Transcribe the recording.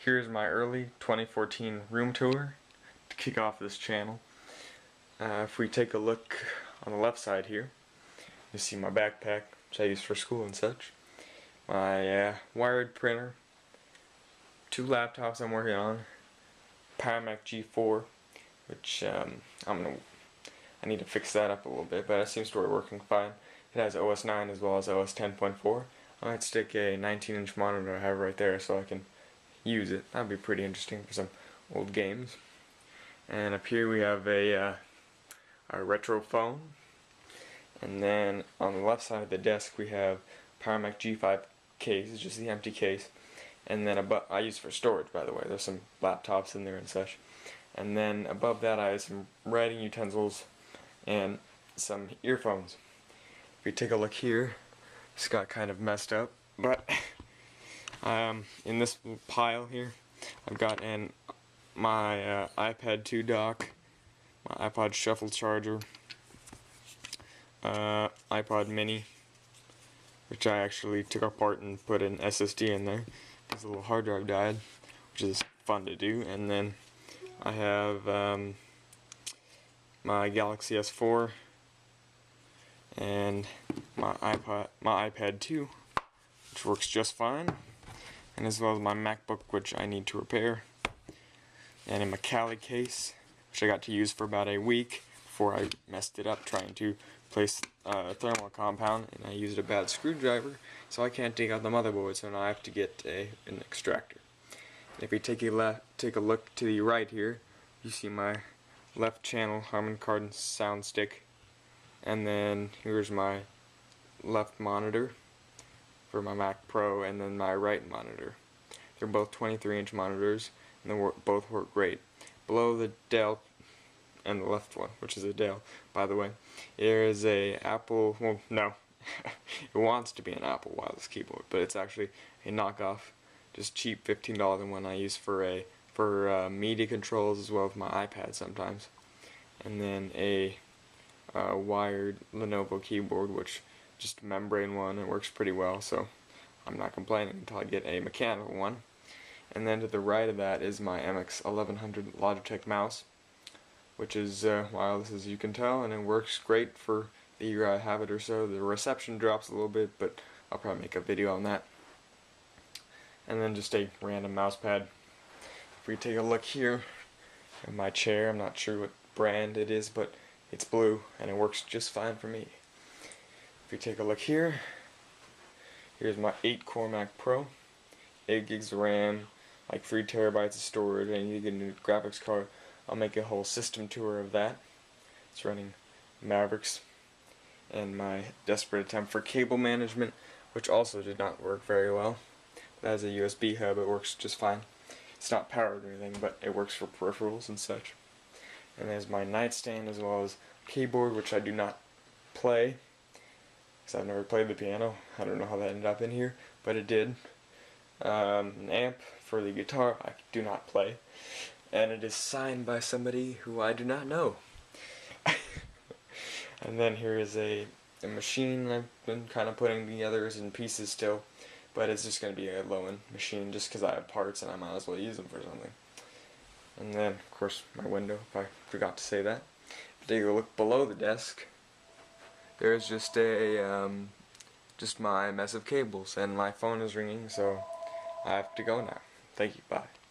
Here's my early 2014 room tour to kick off this channel. If we take a look on the left side here, you see my backpack, which I use for school and such. My wired printer, 2 laptops I'm working on, Powermac G4, which I need to fix that up a little bit, but it seems to be working fine. It has OS 9 as well as OS 10.4. I might stick a 19-inch monitor I have right there so I can use it. That'd be pretty interesting for some old games. And up here we have a retro phone. And then on the left side of the desk we have Powermac G5 case, it's just the empty case. And then I use it for storage, by the way. There's some laptops in there and such. And then above that I have some writing utensils and some earphones. If you take a look here, it's got kind of messed up, but in this pile here I've got my iPad 2 dock, my iPod shuffle charger, iPod mini, which I actually took apart and put an SSD in there because the little hard drive died, which is fun to do. And then I have my Galaxy S4 and my iPad 2, which works just fine, and as well as my MacBook, which I need to repair, and a Macally case, which I got to use for about a week before I messed it up trying to place a thermal compound, and I used a bad screwdriver, so I can't take out the motherboard, so now I have to get an extractor. And if you take a look to the right here, you see my left channel Harman Kardon sound stick, and then here's my left monitor for my Mac Pro, and then my right monitor. They're both 23-inch monitors, and they both work great. Below the Dell, and the left one, which is a Dell, by the way, there is a Apple, well, no, it wants to be an Apple wireless keyboard, but it's actually a knockoff, just cheap $15 one I use for media controls as well as my iPad sometimes. And then a wired Lenovo keyboard, which just a membrane one. It works pretty well, so I'm not complaining until I get a mechanical one. And then to the right of that is my MX 1100 Logitech mouse, which is wireless, as you can tell, and it works great for the year I have it or so. The reception drops a little bit, but I'll probably make a video on that. And then just a random mouse pad. If we take a look here at my chair, I'm not sure what brand it is, but it's blue and it works just fine for me. If you take a look here, here's my 8-core Mac Pro, 8 gigs of RAM, like 3 terabytes of storage, and you get a new graphics card. I'll make a whole system tour of that. It's running Mavericks, and my desperate attempt for cable management, which also did not work very well. It has a USB hub, it works just fine. It's not powered or anything, but it works for peripherals and such. And there's my nightstand as well as keyboard, which I do not play because I've never played the piano. I don't know how that ended up in here, but it did. An amp for the guitar I do not play, and it is signed by somebody who I do not know. And then here is a machine I've been kind of putting together in pieces still, but it's just going to be a low-end machine just because I have parts and I might as well use them for something. And then, of course, my window, if I forgot to say that. If you take a look below the desk, there's just just my mess of cables, and my phone is ringing, so I have to go now. Thank you, bye.